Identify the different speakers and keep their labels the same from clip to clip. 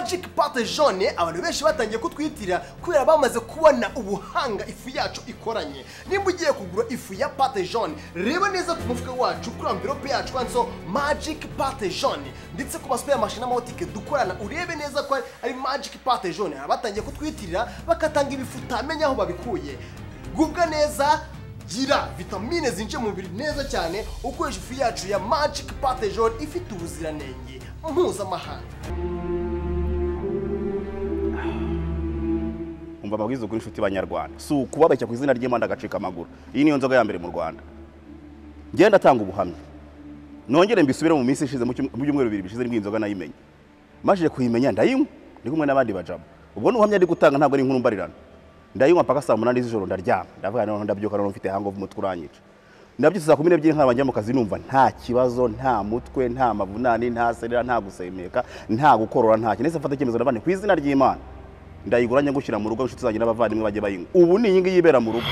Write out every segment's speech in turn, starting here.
Speaker 1: magic pate jaune abantu benshi batangiye kutwitira kubera bamaze kubona ubuhanga ifu yacu ikoranye. Nimba ugiye kugura ifu ya pate jaune, reba neza ku mufuka wacu kuri envelope yacu handitseho magic pate jaune, ndetse ku masuperi mashini n'amabotike dukorana urebe neza ko ari magic pate jaune. Batangiye kutwitirira bakatanga ibifu utamenya aho babikuye. Gubwa neza, gira vitamine zinje mu mubiri neza cyane ukoresha ifu yacu ya magic pate jaune ifite ubuziranenge mpuzamahanga.
Speaker 2: Umva ababwiza kuri inshuti banyarwanda, si ukubabeshya ku izina ry'Imana agacika amaguru. Iyi niyo nzoga ya mbere mu Rwanda. Ngenda atanga ubuhamya, nongere mbisubire mu minsi ishize mu byumweru 2 bishize inzoga nayimenye. Majije kuyimenya ndayinywa ndi kumwe n'abandi bajabo. Ubwo n'ubuhamya ndi gutanga ntabwo ari inkuru mbarirana. Ndayinywa paka saa 8 z'ijoro ndaryama, ndavuga none ndabyuka none mfite hangover umutwe uranyica. Ndabyutse saa 12 nk'abajya mu kazi numva nta kibazo, nta mutwe, nta mavunane, nta serera, nta gusemeka, nta gukorora, nta kintu. Nese mfata icyemezo ndabane ku izina ry'Imana ndayiguranye gushyira mu rugo inshuti zanjye n'abavandimwe bajye bayinywa. Ubu ni iyi ngiyi yibera mu rugo.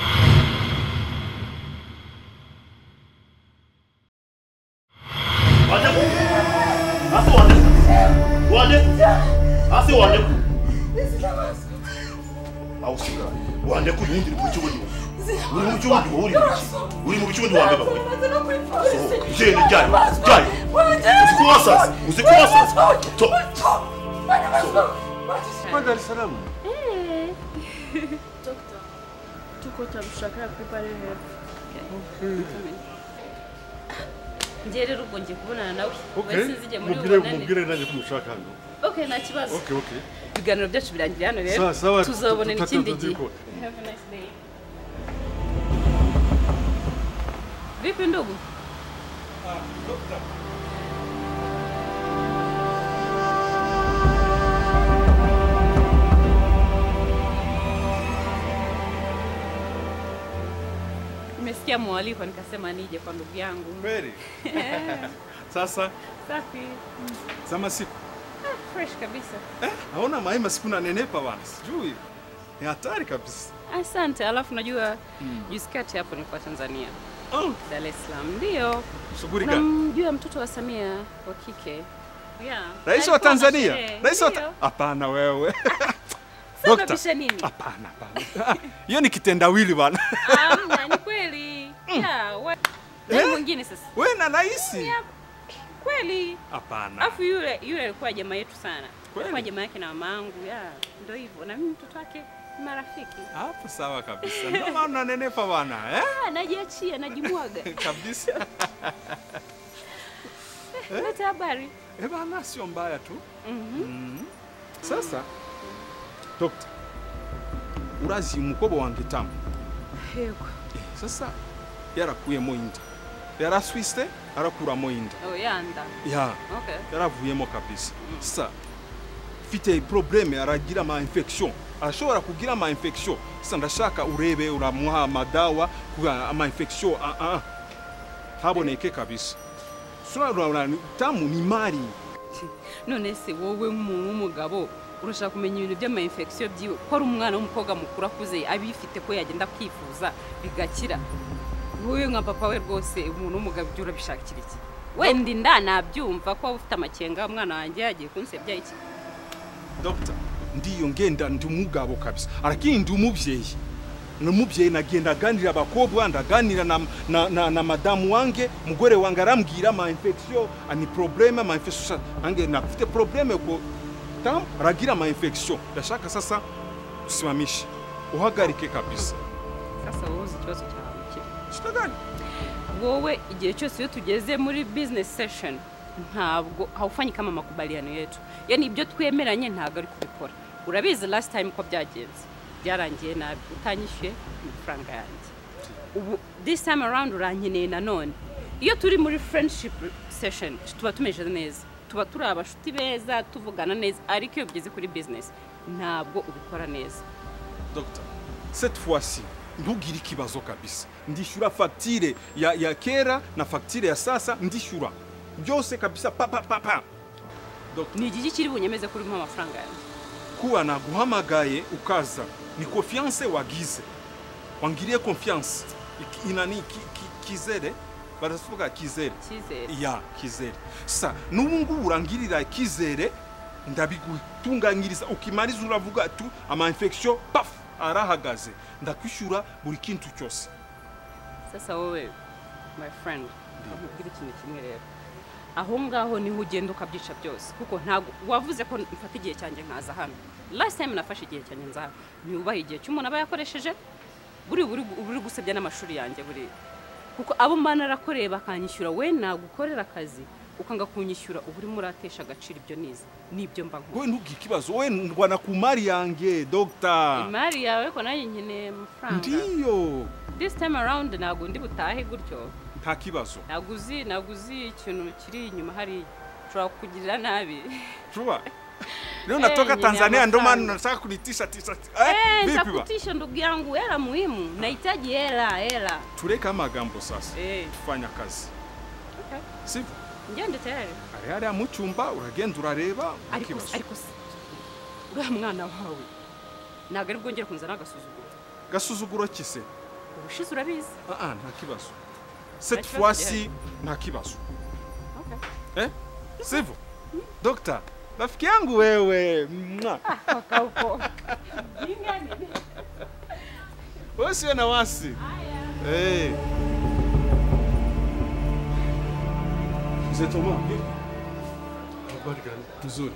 Speaker 3: Wande ku yundi mu cyubundi. Uri mu cyubundi uri mu cyubundi wambe bawe. Jene jari. Usikuwasa. To. Dar es Salaam.
Speaker 4: Doctor. Tuko tabushaka prepare her. Njere rugo ngiye kubonana nawe. Wese nzije muri ubonane.
Speaker 3: Mubwire nanjye kumushaka hano.
Speaker 4: Okay, nta kibazo.
Speaker 3: Okay.
Speaker 4: Ibiganiro byacu birangira hano rero. Tuzabonana ikindi gihe. Have a nice day. Vipi ndugu?
Speaker 3: Doctor.
Speaker 4: Nimesikia mwaliko nikasema nije kwa ndugu yangu.
Speaker 3: Kweli? Sasa?
Speaker 4: Safi.
Speaker 3: Zama siku.
Speaker 4: Fresh kabisa.
Speaker 3: Naona Maima siku na nenepa bwana. Sijui. Ni hatari kabisa.
Speaker 4: Asante. Alafu najua jusikati hapo ni kwa Tanzania. Dar es Salaam. Ndio.
Speaker 3: Shughuli gani?
Speaker 4: Unamjua mtoto wa Samia wa kike? Yeah.
Speaker 3: Rais wa Tanzania? Rais wa Hapana wewe.
Speaker 4: Dokta. Nini?
Speaker 3: Hapana. Hiyo ni kitendawili bwana.
Speaker 4: Ni kweli. Yeah, nani mwingine sasa?
Speaker 3: Wewe na rais?
Speaker 4: Kweli.
Speaker 3: Hapana.
Speaker 4: Afu yule alikuwa jamaa yetu sana. Alikuwa jamaa yake na mamangu. Ndio hivyo. Na mimi mtoto wake marafiki.
Speaker 3: Hapo sawa kabisa. Ndio maana unanenepa bwana,
Speaker 4: najiachia, najimwaga.
Speaker 3: Kabisa.
Speaker 4: Leta habari.
Speaker 3: Bwana sio mbaya tu. Sasa Dokta, urazi umukobo wange tamu.
Speaker 4: Yego.
Speaker 3: Sasa yarakuye mo inda. Yaraswiste arakura mo inda.
Speaker 4: Yanda.
Speaker 3: Okay. Yaravuyemo kabisa. Sasa fite probleme aragira ma infection. Ashobora kugira ma infection. Sasa ndashaka urebe uramuha madawa kuga ama infection. Haboneke kabisa. Sura tamu ni mari.
Speaker 4: None se wowe umugabo urashaka kumenya ibintu by'ama infection byiwe ko ari umwana w'umukobwa mukuru akuze abifite ko yagenda kwifuza bigakira. Wowe nka papa we rwose umuntu w'umugabo byura bishakira iki? Wenda ndanabyumva ko ufite amakenga umwana wanjye yagiye kunsebya iki.
Speaker 3: Doctor, ndiyo ngenda ndi umugabo kabisa. Arakindi ndi umubyeyi. N'umubyeyi nagenda ganira abakobwa ndaganira na madamu wange, mugore wange arambwira ama infection, ani problème ama infection. Ange nafite problème ko tam ragira ma infection. Ndashaka sasa usimamishe. Uhagarike kabisa.
Speaker 4: Sasa wowe ikibazo cyawe.
Speaker 3: Shitagani.
Speaker 4: Wowe igihe cyose iyo tugeze muri business session ntabwo hawufanyi kama makubaliano yetu. Yani ibyo twemeranye ntabwo ari kubikora. Urabizi last time ko byagenze. Byarangiye nabi utanyishyuye amafaranga yanjye. Ubu this time around urankeneye nanone. Iyo turi muri friendship session tuba tumeje neza. Tuba turi abashuti beza tuvugana neza, ariko iyo bigeze kuri business ntabwo ubikora neza.
Speaker 3: Doctor, cette fois-ci ntugire ikibazo kabisa. Ndishyura facture ya kera na facture ya sasa ndishyura. Byose kabisa pa.
Speaker 4: Doctor, ni igiki kiri bunyemeze kuri amafaranga yanjye?
Speaker 3: Kuwa naguhamagaye ukaza ni confiance wagize. Wangiriye confiance. Inani kizere barasuvuga kizere.
Speaker 4: Kizere.
Speaker 3: Ya, kizere. Sa nubungu urangirira kizere ndabigutunganyiriza ukimariza uravuga ati ama infection paf arahagaze ndakwishura buri kintu cyose.
Speaker 4: Sasa wowe my friend nkubwira ikintu kimwe rero aho ngaho niho ugenda ukabyica byose kuko ntago wavuze ko mfata igihe cyanjye nkaza hano. Last time nafashe igihe cyanjye nza nyubaha igihe cy'umuntu aba yakoresheje buri gusebya n'amashuri yanjye buri kuko abo mana arakoreye bakanyishyura we nagukorera akazi ukanga kunyishyura uburi muratesha agaciro ibyo nize nibyo mba nko.
Speaker 3: Wowe ntugi kibazo wowe ndwana ku mari yanjye doctor.
Speaker 4: Imari yawe ko nanjye nkeneye amafaranga.
Speaker 3: Ndiyo.
Speaker 4: This time around nago ndi butahe gutyo.
Speaker 3: Nta kibazo.
Speaker 4: Naguzi ikintu kiri inyuma hari ushobora kugirira nabi.
Speaker 3: Shuba. Leo natoka Tanzania ndo maana nataka kunitisha t-shirt.
Speaker 4: Vipi ba? Nitakutisha ndugu yangu, hela muhimu. Nahitaji hela.
Speaker 3: Tureka amagambo sasa. Tufanya kazi.
Speaker 4: Okay.
Speaker 3: Sivyo?
Speaker 4: Ngende tayari.
Speaker 3: Ari mu cyumba uragenda urareba.
Speaker 4: Ariko uriya mwana wawe ntabwo ari bwongere kunzana agasuzuguro.
Speaker 3: Gasuzuguro kise?
Speaker 4: Ubushize urabizi.
Speaker 3: Nta kibazo. Cette fois-ci nta kibazo.
Speaker 4: Okay.
Speaker 3: Sivyo? Doctor, rafiki yangu wewe.
Speaker 4: Kauko. Ingani.
Speaker 3: Wewe na wasi.
Speaker 5: C'est Thomas.
Speaker 3: Tuzuri.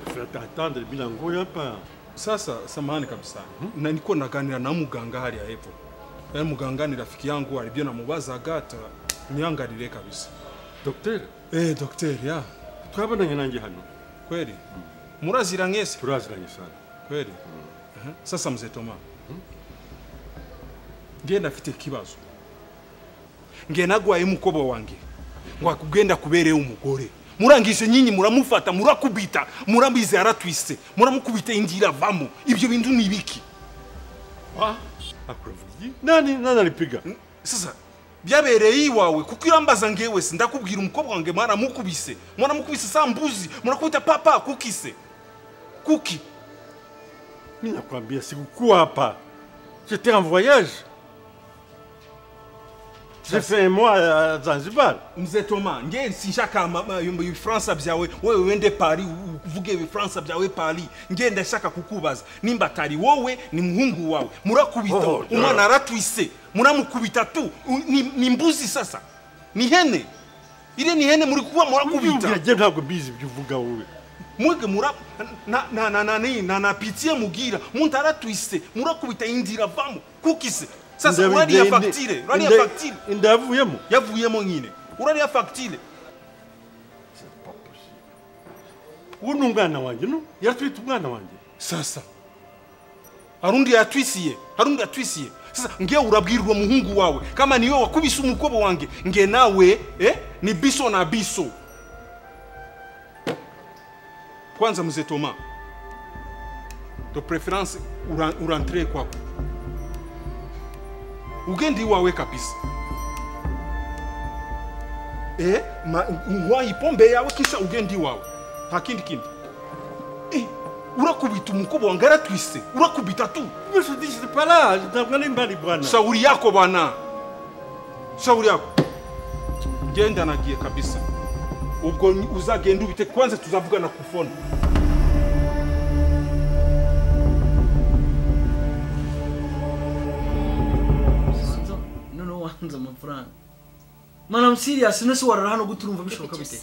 Speaker 5: Fais attendre bila ngoja hapa.
Speaker 3: Sasa samahani kabisa. Na niko naganira na muganga hali ya hapo. Yaani muganga ni rafiki yangu alibyo namubaza gata niangalire kabisa.
Speaker 5: Docteur?
Speaker 3: Docteur ya.
Speaker 5: Twabonanye nanjye hano.
Speaker 3: Kweli? Murazira ngese?
Speaker 5: Turaziranye sana.
Speaker 3: Kweli? Sasa mzee Thomas. Ngenda afite kibazo. Ngenagwaye mukobo wange. Ngwakugenda kubereye umugore. Murangije nyinyi muramufata murakubita murabize aratwise muramukubita ingira vamo ibyo bintu nibiki
Speaker 5: akuravugi nani alipiga
Speaker 3: sasa byabereye iwawe kuko irambaza ngewe ndakubwira umukobwa wange mwaramukubise sambuzi murakubita papa kukise kuki
Speaker 5: mimi nakwambia sikukuwa hapa j'étais en voyage. J'ai fait un mois à Zanzibar.
Speaker 3: Mzee Thomas, nge sinshaka France byawe wewe wende Paris uvuge France byawe Paris. Nge ndashaka kukubaza nimba tari wowe ni muhungu wawe. Murakubita umwana aratwise. Muramukubita tu ni mbuzi sasa. Ni hene. Ile ni hene muri kuba murakubita.
Speaker 5: Nge ntabwo bizi byuvuga wowe.
Speaker 3: Mwege na pitié mugira. Muntu aratwise. Murakubita indira vamo. Kukise. Sasa urariya facture,
Speaker 5: Indavuyemo.
Speaker 3: Yavuyemo nyine. Urariya facture.
Speaker 5: C'est pas possible. Unungana wanje no? Yatwita umwana wanje.
Speaker 3: Sasa. Harundi yatwisiye. Sasa nge urabwirwa muhungu wawe kama niwe wakubise umukobo wange nge nawe ni biso na biso. Kwanza mzee Thomas. De préférence urentrer kwako. Ugendi wawe kabisa. Ngwa ipombe yawe kisha ugendi wawe. Hakindi kindi. Urakubita umukobo wangara twise. Urakubita tu.
Speaker 5: Je dis c'est pas là, ndabwana imbali bwana.
Speaker 3: Shauri yako bwana. Shauri yako. Genda nagiye kabisa. Ubwo uzagenda ubite kwanza tuzavugana ku phone.
Speaker 6: Wanza amafaranga. Mana I'm serious nese warara hano guturumva bishoboka bite.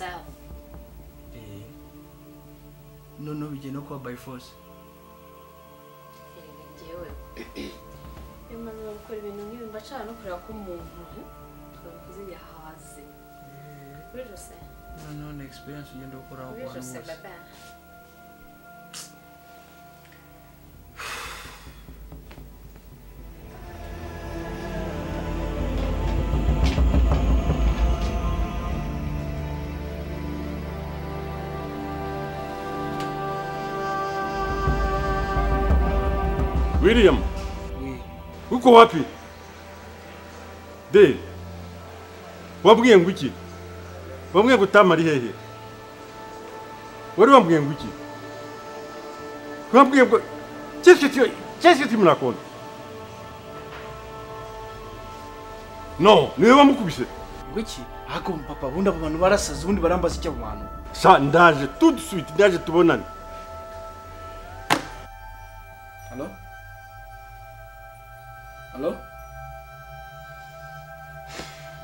Speaker 6: No bije no kwa by force.
Speaker 7: Ngewe. Emmanuel ukora ibintu nk'ibi mbacana no kureba ko umuntu twavuze yahaze. Kuri Jose.
Speaker 6: No experience ugenda ukora aho.
Speaker 7: Kuri Jose baba.
Speaker 5: William. Uko wapi? De. Wabwiye nguki? Wabwiye gutama ari hehe? Wari wabwiye nguki? Wabwiye ngo qu'est-ce que tu me racontes? Non, niwe wamukubise.
Speaker 6: Nguki? Hako papa bunda abantu barasaza ubundi barambaza icyo abantu.
Speaker 5: Sha ndaje tout de suite ndaje tubonane.
Speaker 6: Hello? Hello?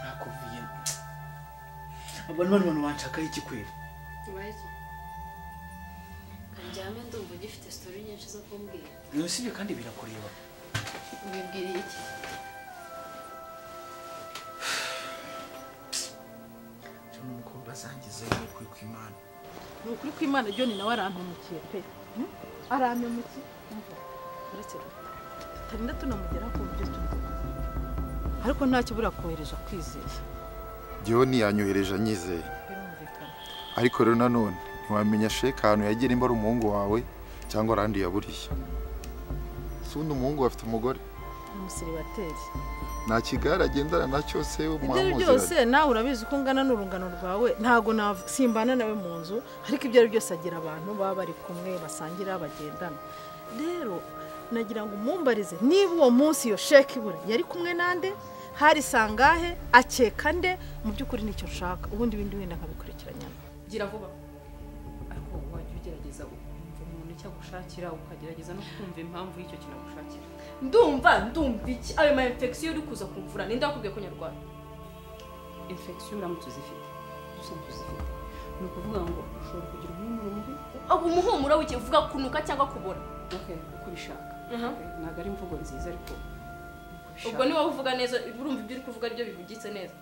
Speaker 6: Nakuviye. Abantu banshaka iki kwera?
Speaker 7: Ubaye iki? Kanjyame ndumva ugifite story nyinshi zo kumbwira.
Speaker 6: Nusibye kandi birakureba.
Speaker 7: Ubibwiriye iki?
Speaker 6: Nuko bazangize kuri kwimana.
Speaker 8: Nukuri kwimana John nawe arantumikiye pe. Arantumikiye. Uretse tarinda tunamugera ku byo tuzi. Ariko nta kibura kohereje kwizeye.
Speaker 9: John yanyohereje anyizeye.
Speaker 8: Birumvikana.
Speaker 9: Ariko rero nanone ntiwamenya sheka ahantu yagira imbara umuhungu wawe cyangwa arandi yaburiye. Sundi umuhungu afite umugore.
Speaker 8: Umusiribateri.
Speaker 9: Nta kigara agendana nacyo se
Speaker 8: Ibyo byose nawe urabizi ko ngana n'urungano rwawe ntago simbana nawe mu nzu ariko ibyo ari byose agira abantu baba bari kumwe basangira bagendana. Rero nagira ngo umumbarize niba uwo munsi yo sheki ibure yari kumwe nande hari sangahe akeka nde mu by'ukuri nicyo nshaka ubundi bindi wenda nkabikurikiranya.
Speaker 4: Gira vuba ariko wajya ugerageza ukumva umuntu icyo agushakira ukagerageza no kumva impamvu y'icyo kintu agushakira.
Speaker 7: Ndumva iki ayo ma infection uri kuza kumvura ninde akubwiye ko nyarwanda
Speaker 4: Infection uramutse uzifite dusanzwe uzifite ni ukuvuga ngo ushobora kugira umuhumuro mubi.
Speaker 7: umuhumuro w'iki uvuga kunuka cyangwa kubona.
Speaker 4: Okay, uko ubishaka. Ntabwo ari imvugo nziza ariko
Speaker 7: ubwo niba uvuga neza urumva ibyo uri kuvuga aribyo bivugitse neza.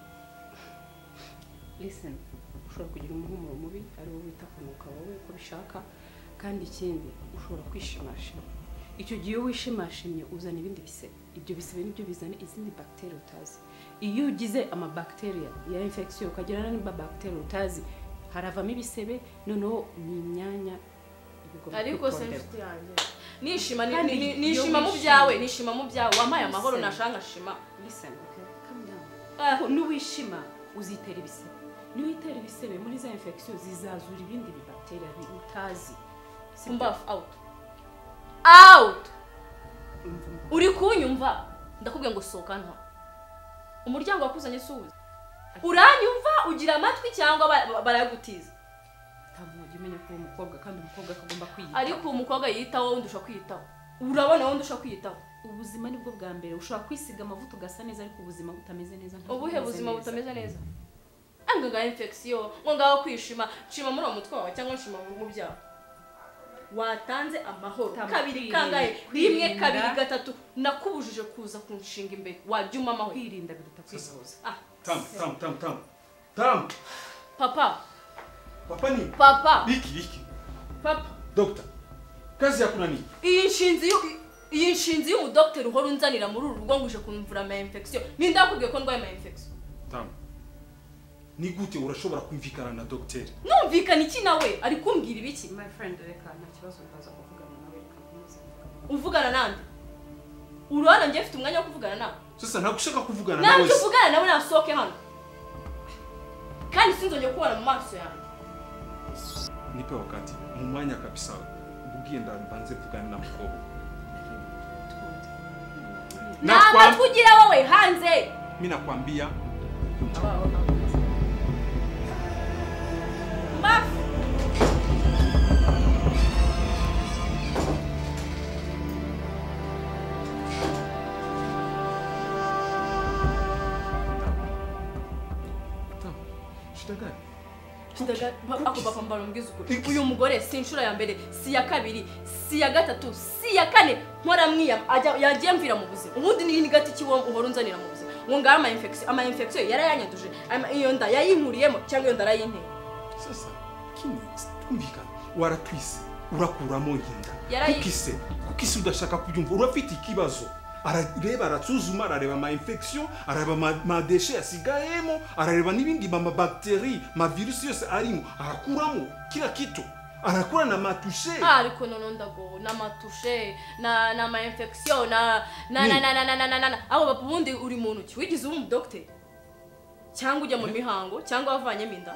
Speaker 4: Listen, ushobora kugira umuhumuro mubi ari wo wita kunuka wowe uko ubishaka kandi ikindi ushobora kwishimashima. Icyo gihe wishimashimye uzana ibindi bisebe. Ibyo bisebe nibyo bizana izindi bacteria utazi. Iyo ugize ama bacteria ya infection ukagira n'imba bacteria utazi haravamo ibisebe noneho ni imyanya
Speaker 7: ariko sensitive yanjye nishima mu byawe wamaye amahoro nashanga shima.
Speaker 4: Listen, okay, calm down. Nuwishima uzitera ibisebe. Niwitera ibisebe muri za infection zizazura ibindi bacteria utazi.
Speaker 7: Mbafu out. Uri kunyumva ndakubwiye ngo soka nta. Umuryango wakuzanye suzi. Uranyumva ugira amatwi cyangwa baragutiza.
Speaker 4: Ntabwo umenye ko umukobwa kandi umukobwa akagomba kwiyitaho.
Speaker 7: Ariko umukobwa yitaho wundi ushaka kwiyitaho. Urabona wundi ushaka kwiyitaho.
Speaker 4: Ubuzima nibwo bwa mbere ushobora kwisiga amavuta ugasa neza ariko ubuzima butameze neza.
Speaker 7: Ubuhe buzima butameze neza? Anga infection ngo ngaho kwishima shima muri umutwe wawe cyangwa shima mu byawe. Watanze amahoro kabiri kangaye rimwe kabiri gatatu nakubujije kuza kunshinga imbere wajyuma amahoro
Speaker 4: kwirinda biruta kwivuza.
Speaker 3: Tam.
Speaker 7: Papa
Speaker 3: ni
Speaker 7: papa
Speaker 3: iki
Speaker 7: papa
Speaker 3: doctor kazi yako nani?
Speaker 7: iyi nshinzi y'umudoctor uhora unzanira muri uru rugo nguje kumvura ama infection ninde akubwiye ko ndwaye ama infection.
Speaker 3: Tam, ni gute urashobora kumvikana na doctor?
Speaker 7: Numvikana iki nawe ari kumbwira ibiki?
Speaker 4: My friend reka nta kibazo ndaza kuvugana nawe reka nkomeze.
Speaker 7: Uvugana nande? Urwana ngiye mfite umwanya wo kuvugana nawe.
Speaker 3: Sasa nagushaka kuvugana nawe.
Speaker 7: Nanje uvugana nawe nasoke hano. Kandi sinzongeye kubona mu maso yanjye.
Speaker 3: Nipe wakati mu mwanya kabisa ubwiye mbanze kuvugana na mukobwa.
Speaker 7: Na kugira wowe hanze.
Speaker 3: Mimi nakwambia
Speaker 7: ako papa mbarumbwiza ukuri uyu mugore si inshuro ya mbere si ya kabiri si ya gatatu si ya kane nkora mwiyam yagiye mvira mu buzima ubundi ni gati kiwo uhora unzanira mu buzima ngo ngama ama infection yarayanyanduje iyo nda yayinkuriyemo cyangwa iyo nda arayinteye.
Speaker 3: Sasa kini tumvikana waratwise urakuramo ngenda kukise udashaka kubyumva urafite ikibazo arareba aratuzuma arareba ama infection arareba ma déchets asigayemo arareba nibindi ma bacteries ma virus yose arimo arakuramo kila kitu arakura na matushe
Speaker 7: ariko nono ndago na matushe na ma infection na abo bapundi uri muntu ki wigize umu doctor cyangwa ujya mu mihango cyangwa wavanye minda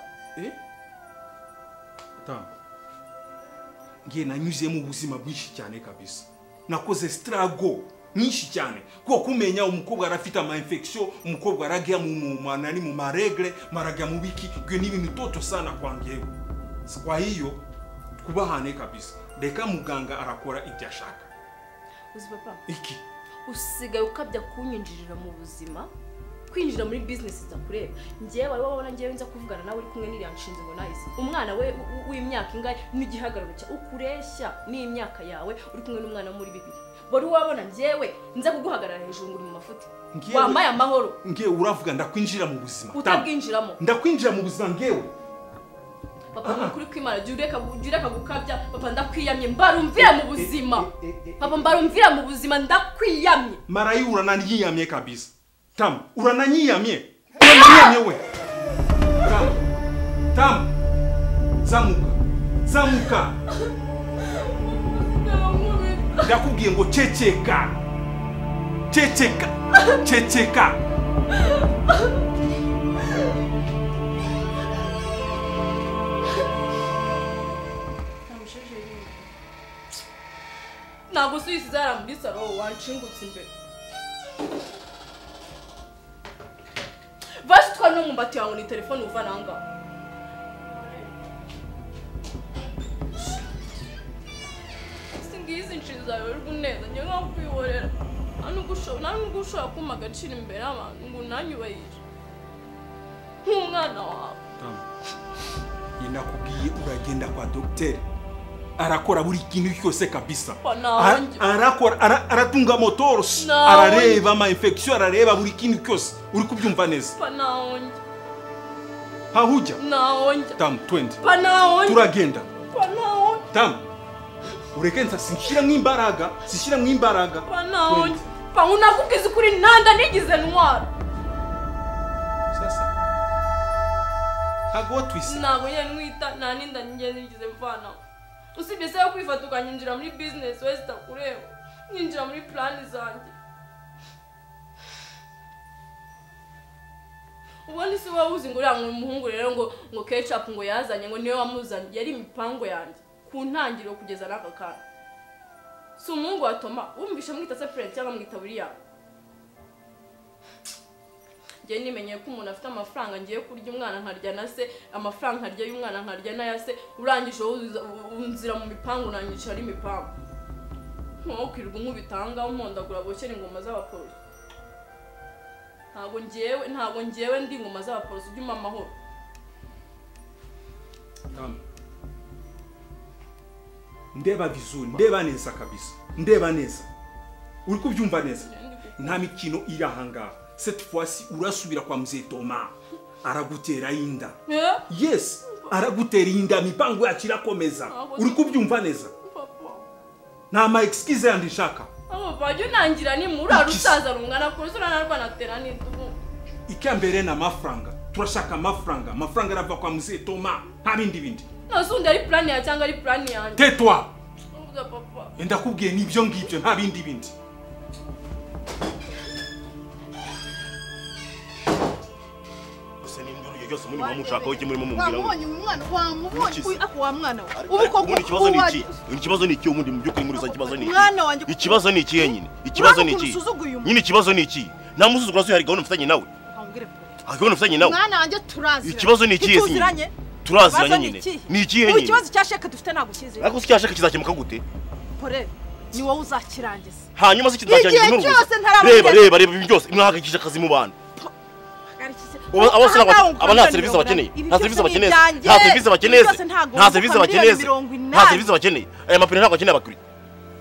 Speaker 3: ngiye nanyuze mu buzima bwinshi cyane kabisa nakoze struggle nyinshi cyane ko kumenya umukobwa arafite ama infection umukobwa aragia mu manani mu maregle maragia mu biki gwe n'ibintu toto sana kwangewe kwa hiyo twubahane kabisa reka muganga arakora ibyo ashaka
Speaker 7: uzi papa
Speaker 3: iki
Speaker 7: usigaye ukabya kunyinjirira mu buzima kwinjira muri business zakureba ngiye wari wabona ngiye nza kuvugana nawe uri kumwe n'iriya nshinze ngo nahise umwana we w'imyaka ingahe n'igihagararo cya ukureshya n'imyaka yawe uri kumwe n'umwana muri bibiri bari wabona ngiyewe nza kuguhagarara hejuru nguri mu mafuti wambaye amahoro
Speaker 3: ngiye uravuga ndakwinjira mu buzima
Speaker 7: utabwinjiramo
Speaker 3: ndakwinjira mu buzima ngewe
Speaker 7: papa kuri kwimana jureka gukabya papa ndakwiyamye mbarumvira mu buzima papa mbarumvira mu buzima ndakwiyamye
Speaker 3: marayi urananyiyamye kabisa Tam urananyiyamye we Tam zamuka ndakubwiye ngo ceceka
Speaker 7: ntabwo suisi muri salo wanshingutse imbere basi twa no mumbati yawe ni telefone uva nanga singizi inshinza yawe neza njye nko kwiborera nubwo ushobora kuma agaciro imbere y'abantu ngo unanyubahire nk'umwana wawe
Speaker 3: nakubwiye uragenda kwa dogiteri arakora buri kintu cyose kabisa arakora aratunga motoro arareba ama infection arareba buri kintu cyose uri kubyumva neza hahujya tam 20 turagenda tam ureke nsa sishira mw'imbaraga
Speaker 7: pa unakubwiza kuri nanda nigize ntwara
Speaker 3: sasa hago twisi
Speaker 7: nabo yenwita naninda nigize mvana usibye se kwifata ukanyinjira muri business wese takureba ninjira muri plan zanjye ubone se wawuzi ngo uriya umuhungu rero ngo ketchup ngo yazanye ngo niwe wamuzanye yari imipango yanjye ku ntangiriro kugeza n'aka kana si umuhungu wa Toma wumvisha mwita se friend cyangwa mwita buriya ngiye nimenye ko umuntu afite amafaranga ngiye kurya umwana nkarya na se amafaranga nkarya y'umwana nkarya na ya se urangije unzira mu mipango nanyica ari mipango ntukwirirwa nk'ubitanga umpondagura bokera ingoma z'abapolisi ntabwo ngewe ndi ingoma z'abapolisi ujye amahoro
Speaker 3: ndeba vizuri ndeba neza kabisa ndeba neza uri kubyumva neza nta mikino irahanga cette fois-ci urasubira kwa mzee Toma aragutera inda yes aragutera inda mipango yakirakomeza uri kubyumva neza nta ma excuse yandishaka
Speaker 7: bajye nangira ni muri arusaza rungana ko urana rwanatera n'indubu
Speaker 3: ikambere na mafaranga turashaka amafaranga arava kwa mzee Toma nta bindi
Speaker 7: nasundi ari plan ya cyangwa ari plan yanjye
Speaker 3: tetwa
Speaker 7: papa
Speaker 3: ndakubwiye nibyo ngibyo nta bindi
Speaker 2: Yose muri mushaka iki muri mumubwira ngo
Speaker 8: umwana wamubonye ako wa mwana we ubu koko
Speaker 2: ikibazo ni iki umundi mu byukuri muri za kibazo ni
Speaker 8: mwana wanjye
Speaker 2: ikibazo ni iki nyine ikibazo ni iki nyine ikibazo ni iki nta musuzugura so hari gahunda mfitanye nawe gahunda mfitanye nawe
Speaker 8: mwana wanjye turazi
Speaker 2: ikibazo ni iki turaziranye nyine ni iki nyine
Speaker 8: ikibazo cya sheka dufite ntabwo kizi
Speaker 2: ariko cya sheka kizakemuka gute
Speaker 8: pore ni wowe uzakirangiza
Speaker 2: hanyuma se kizakirangiza reba ibi byose mwahagikije akazi mu bantu aba nta serivisi bakeneye aya mapine ntabwo akeneye abakiriya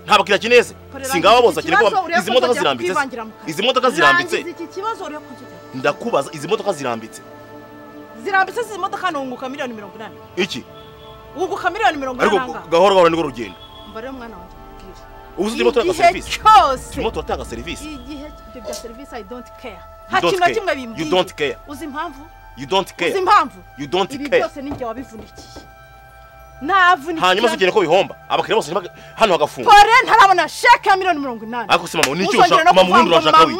Speaker 2: nta bakiriya akeneye singaba bose akeneye ko izi modoka zirambitse ndakubaza izi modoka zirambitse
Speaker 8: izi modoka nunguka miliyoni 80
Speaker 2: iki
Speaker 8: unguka miliyoni 80
Speaker 2: ariko gahoro niko rugenda
Speaker 8: mbare mwana wanjye kubwira
Speaker 2: ubu zirimo turatanga serivisi turimo turatanga serivisi
Speaker 8: igihe bya serivisi I don't care hakina kimwe bimbwiye
Speaker 2: you don't care
Speaker 8: uzi impamvu
Speaker 2: you don't care
Speaker 8: uzi impamvu
Speaker 2: you don't
Speaker 8: ibi
Speaker 2: care
Speaker 8: byose ninjye wabivunikiye navunikiye
Speaker 2: hanyuma se ko bihomba abakiriya bose hano hagafunga
Speaker 8: pore ntarabona sheke ya miliyoni 80
Speaker 2: ariko se mama nicyo ushaka mama ubundi urashaka wi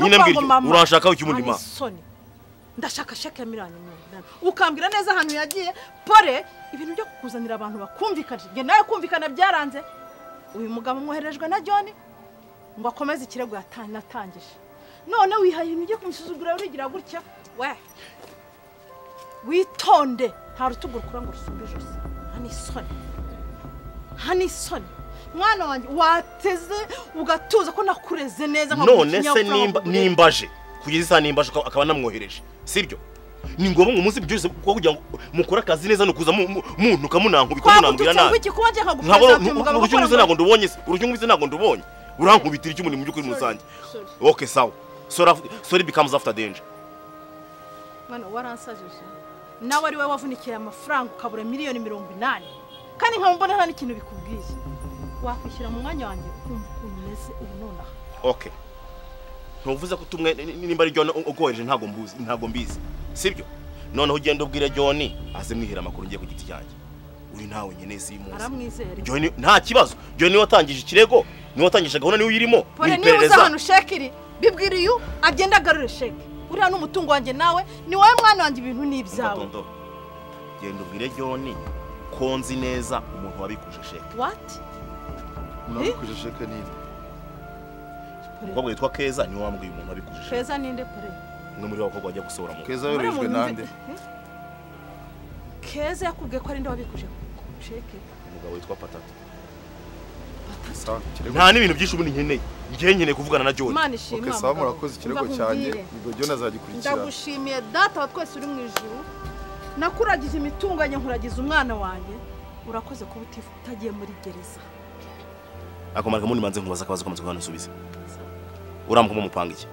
Speaker 2: nyine mbwira urashaka iki ubundi ma
Speaker 8: ndashaka sheke ya miliyoni 80 ukambwira neza hano yagiye pore ibintu byo kukuzanira abantu bakumvikana nge nawe kumvikana byaranze uyu mugabo mwoherejwe na John ngo akomeze ikirego yatangije none wihaye ibintu byo kumusuzugura urigira gutya we witonde nta rutugura kura ngo rusumbe jose hani isoni mwana wanjye wateze ugatuza ko nakureze neza
Speaker 10: none se nimbaje kugeza isa nimbaje akaba namwohereje sibyo ni ngombwa ngo umunsi byose ko kugira ngo mukora akazi neza no kuza muntu kamunankubita munambira nabi urucyunguze ntago ndubonye se urucyunguze ntago ndubonye urankubitira iki muri mu byukuri musange okay sawa sorry becomes after danger
Speaker 8: mwana waransajije nawe ari we wavunikiye amafaranga ukabura miliyoni 80 kandi nkambona nta n'ikintu bikubwiye wakwishyira mu mwanya wanjye ukumva ukuntu umeze ubu nonaha
Speaker 10: okay ntuvuze ko tumwe nimba ari John ugohereje ntago mbizi sibyo noneho ugenda ubwire John aze mwihira amakuru ngiye ku giti cyanjye uri nawe nyene si muzi
Speaker 8: aramwizera
Speaker 10: John nta kibazo John watangije ikirego ni watangije gahunda niwe uyirimo
Speaker 8: niperereza hano shekiri bibwira uyu agenda agarure sheke uriya n'umutungo wanjye nawe ni wowe mwana wanjye ibintu n'ibyawe
Speaker 10: genda ubwire John ko nzi neza umuntu wabikuje sheke
Speaker 8: what
Speaker 9: unabikuje sheke ninde
Speaker 10: umukobwa witwa Keza niwe wambwiye umuntu wabikuje sheke
Speaker 8: Keza ninde pore
Speaker 10: umwe muri abakobwa bajya gusohora mu
Speaker 9: Keza yorejwe nande
Speaker 8: Keza yakubwiye ko ari nde wabikuje sheke
Speaker 10: umugabo witwa Patata
Speaker 9: Patata
Speaker 10: nta n'ibintu byinshi ubundi nkeneye nkeneye kuvugana na John
Speaker 9: okay sawa murakoze ikirego cyanjye ngo John azagikurikira
Speaker 8: ndagushimiye data wa twese uri mu ijuru nakuragize imitunganye nkuragize umwana wanjye urakoze kuba utagiye muri gereza
Speaker 10: akomarika mundi manze nkubaza akabazo kamaze kubana subiza uramukomo mupanga iki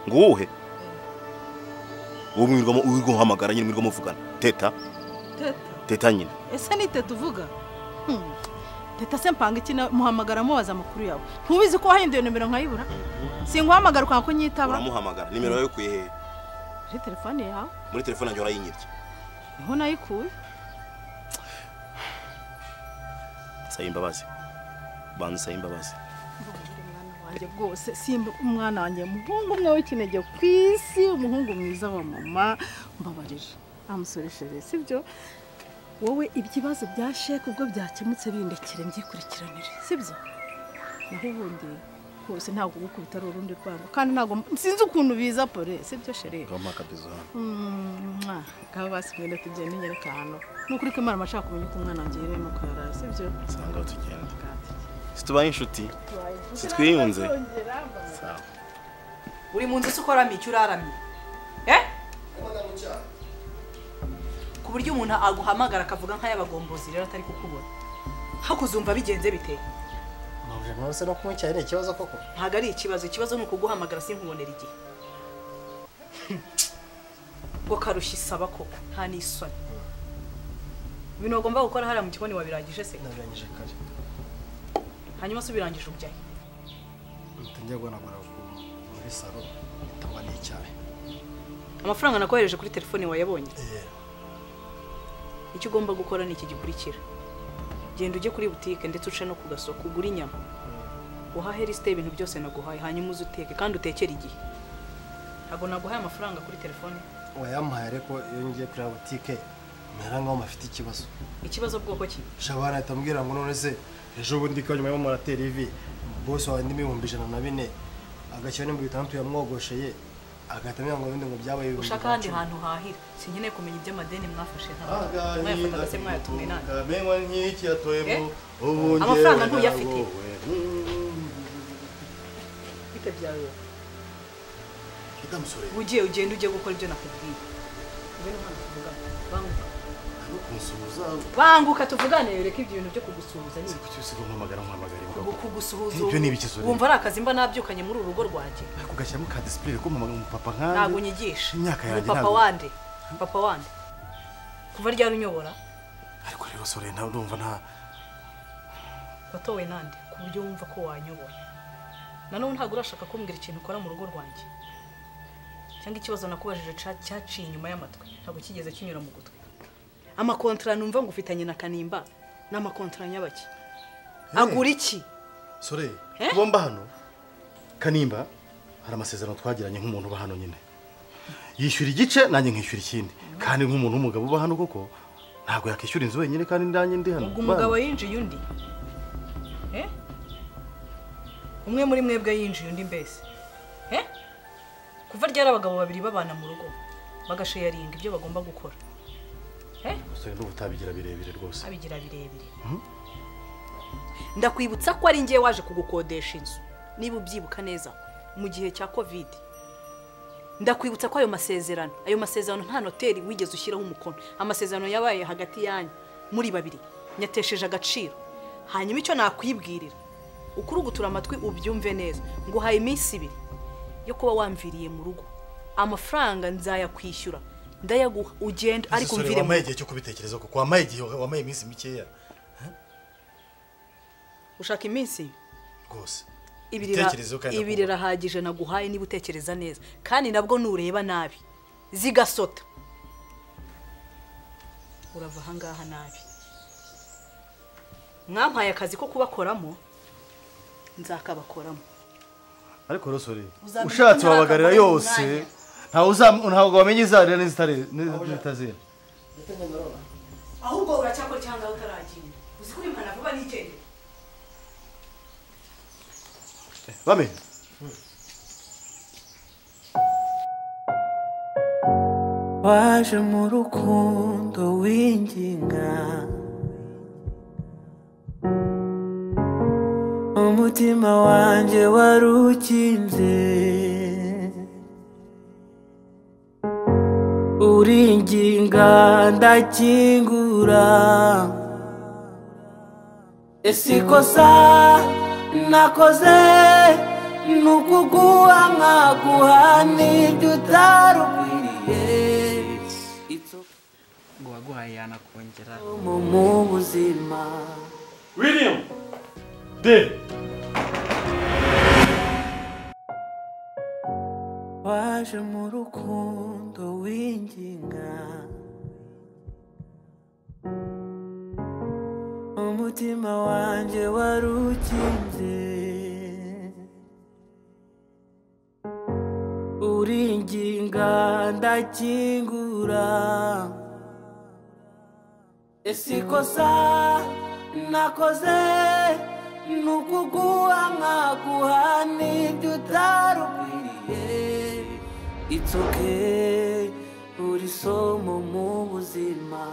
Speaker 10: nguhe umwirwamo uhamagara nyine mwirwamo muvugana teta nyine
Speaker 8: ese ni teta uvuga teta se mpanga iki muhamagara mubaza amakuru yawe ntubizi ko wahinduye nimero nkayibura singuhamagara ukanko nyitaba
Speaker 10: uramuhamagara nimero yawe kuye he
Speaker 8: muri telefone yawe
Speaker 10: muri telefone yanjye urayinyirye
Speaker 8: niho nayikuye
Speaker 10: sayimbabazi banza sayimbabazi
Speaker 8: wanjye bwose simba umwana wanjye muhungu umwe w'ikinege ku isi umuhungu mwiza wa mama mbabarije amusoresheje sibyo wowe ibibazo bya sheke ubwo byakemutse bindekere mbyikurikirane sibyo naho ubundi hose ntabwo gukubita urundi rwango kandi ntabwo sinzi ukuntu biza pore sibyo shere
Speaker 10: gama kabizo
Speaker 8: gaba basimwende tugende nyereka hano nukuri ko imana mashaka kumenya ko umwana wanjye yeremo ko yara sibyo
Speaker 10: sanga tugende situbaye inshuti sitwiyunze sawa
Speaker 11: uri mu nzu ukora micyo uraramye ku buryo umuntu aguhamagara akavuga nk'ayabagombozi rero atari kukubona hakuzumva bigenze bite
Speaker 1: mavuje nose no kumwicara ni ikibazo koko
Speaker 11: ntago ari ikibazo ni ukuguhamagara sinkubonera igihe ngo karushya isaba koko nta n'isoni ibintu ugomba gukora hariya mu gikoni wabirangije se
Speaker 1: nabirangije kare
Speaker 11: hanyuma se ubirangije ujyayo
Speaker 1: njya guhanagura muri salo itangwa n'icyayi
Speaker 11: amafaranga nakohereje kuri telefone wayabonye icyo ugomba gukora ni iki gikurikira genda ujye kuri butike ndetse uce no ku gasoko ugura inyama uhahe lisite y'ibintu byose naguhaye hanyuma uze uteke kandi utekere igihe ntabwo naguhaye amafaranga kuri telefone
Speaker 1: wayampaye ariko iyo ngiye kuri butike mera nkaho mafite
Speaker 11: ikibazo bwoko ki
Speaker 1: shabana atambwira ngo none se ejo bundi ko nyuma y'umurateri ivi boss wa ndimi 104 agashyira n'ibintu bitandatu yamwogosheye agatamya ngo bindi ngo byabaye
Speaker 11: ushaka handi hantu hahira sinkeneye kumenya iby'amadeni mwafashe ntabwo mwafata gase mwayatumwe nani
Speaker 9: kamenwa nk'iki yatoyemo
Speaker 11: ubundi amafaranga ntuyafite bite byawe
Speaker 9: kidamusore
Speaker 11: ugiye ugenda ujye gukora ibyo nakubwiye ubene hano tuvuga banguka tuvugane reka ibyo bintu byo kugusuhuza ni
Speaker 9: kucyusigo mpamagara
Speaker 11: kugusuhuza
Speaker 9: ibyo ni ibiki sore
Speaker 11: wumva ari akazi mba nabyukanye muri uru rugo rwanjye
Speaker 9: kugashyamo ka display ko mpamagara umupapa nkande
Speaker 11: ntabwo nyigisha
Speaker 9: imyaka yanjye
Speaker 11: papa wande kuva ryari unyobora
Speaker 9: ariko rero sore nta ndumva nta
Speaker 11: watowe nande ku buryo wumva ko wanyobora nanone ntabwo urashaka kumbwira ikintu ukora mu rugo rwanjye cyangwa ikibazo nakubajije cyaciye inyuma y'amatwi ntabwo kigeze kinyura mu gutwi amakontra numva ngo ufitanye na Kanimba n'amakontra nyabaki agura iki
Speaker 9: sore kubomba hano Kanimba hari amasezerano twagiranye nk'umuntu uba hano nyine yishyura igice nanjye nkishyura ikindi kandi nk'umuntu w'umugabo uba hano koko ntabwo yakishyura inzu wenyine kandi ndanye ndi hano
Speaker 11: ubwo umugabo yinjiye undi umwe muri mwebwe yinjiye undi mbese kuva ryari abagabo babiri babana mu rugo bagashayaringa ibyo bagomba gukora
Speaker 9: Rusore ndumva utabigira birebire rwose.
Speaker 11: Abigira birebire. Ndakwibutsa ko ari ngiye waje kugukodesha inzu. Niba ubyibuka neza mu gihe cya Covid. Ndakwibutsa ko ayo masezerano nta noteri wigeze ushyiraho umukono. Amasezerano yabaye hagati yanyu muri babiri. Nyatesheje agaciro. Hanyuma icyo nakwibwirira ukurugutura amatwi ubyumve neza ngo haye iminsi 2 yo kuba wamviriye mu rugo. Amafaranga nzayakwishyura. Ndayaguha ugenda ariko umvire mu
Speaker 9: gihe cyo kubitekereza kuko wamaye igihe wamaye iminsi mikeya.
Speaker 11: Ushaka iminsi
Speaker 9: rwose.
Speaker 11: Ibiri rahagije naguhaye niba utekereza neza kandi nabwo nureba nabi zigasota urava hangaha nabi. Mwampaye akazi ko kubakoramo nzakabakoramo.
Speaker 9: Ariko Rusore ushatse wabagarira yose ntabwo wamenye izarira n'izitazira.
Speaker 11: Ahubwo uracyakora cyangwa utaragiye uzi ko impana vuba n'igende.
Speaker 9: Bame.
Speaker 12: Waje mu rukundo winginga umutima wanjye warukinze uringinga ndakingura ese ikosa nakoze nukuguha nkaguha n'ibyo utarukwiriye
Speaker 6: ngo waguhaye yanakongera
Speaker 12: mu buzima.
Speaker 5: William de
Speaker 12: waje mu rukundo winginga umutima wanjye warukinze uringinga ndakingura ese ikosa nakoze nukuguha nkaguha n'ibyo utarukwiriye. It's okay uri somo mu buzima.